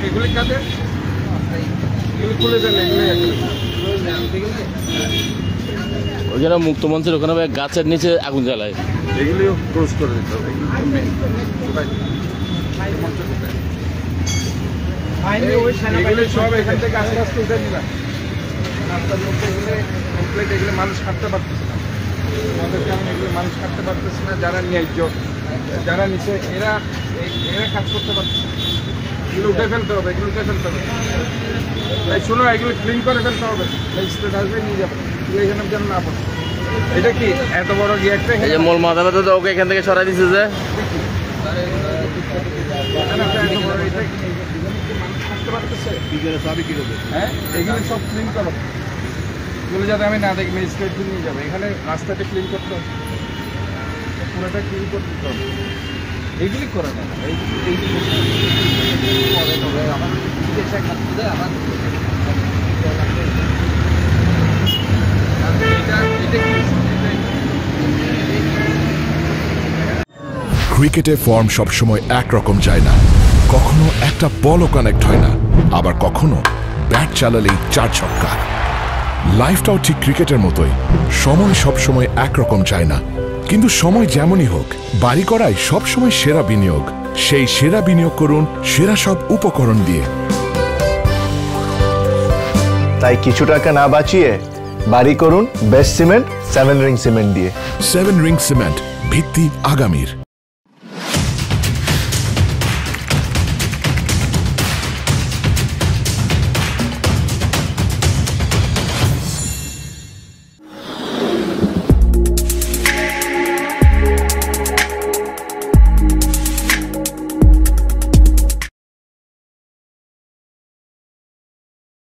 এগুলি কাদের খুলে দেন ওইখানে মুক্তমঞ্চের ওখানে গাছের নিচে আগুন জ্বালায়, এগুলিও ক্লোজ করে দিতে হবে। এগুলি সব এখান থেকে আস্তে আস্তে উঠে নিলাম। রাস্তার মধ্যে এগুলো কমপ্লিট, এগুলো মানুষ হাঁটতে পারতেছে না। আমাদের কারণে এগুলো মানুষ হাঁটতে পারতেছে না। যারা ন্যায্য, যারা নিচে এরা কাজ করতে পারতেছে। এগুলো উঠে ফেলতে হবে, এগুলো উঠে ফেলতে হবে। তাই শোনো, এগুলো ক্লিন করে ফেলতে হবে। স্টেট আসবে নিয়ে যাবে, এখানে যেন না পড়ে। এটা কি এত বড় গিয়ারটা? এই যে মূল মাথা ব্যথা তো ওকে এখান থেকে সরাই দিচ্ছে যে হ্যাঁ, এখানে সব ক্লিন করো। এগুলো যাতে আমি না দেখি, ম্যাজিস্ট্রেট নিয়ে যাবে। এখানে রাস্তাটা ক্লিন করতে হবে, পুরোটা ক্লিন করতে হবে। এইগুলি করে না, ক্রিকেটে ফর্ম সবসময় একরকম যায় না। কখনো একটা বলও কানেক্ট হয় না, আবার কখনো ব্যাট চালালেই 4 ছক্কা। লাইফটাও ঠিক ক্রিকেটের মতোই, সময় সবসময় একরকম যায় না। কিন্তু সময় যেমনই হোক, বাড়ি করাই সবসময় সেরা বিনিয়োগ। সেই সেরা বিনিয়োগ করুন সেরা সব উপকরণ দিয়ে। তাই কিছু টাকা না বাঁচিয়ে বাড়ি করুন বেস্ট সিমেন্ট 7 রিং সিমেন্ট দিয়ে। 7 রিং সিমেন্ট, ভিত্তি আগামীর।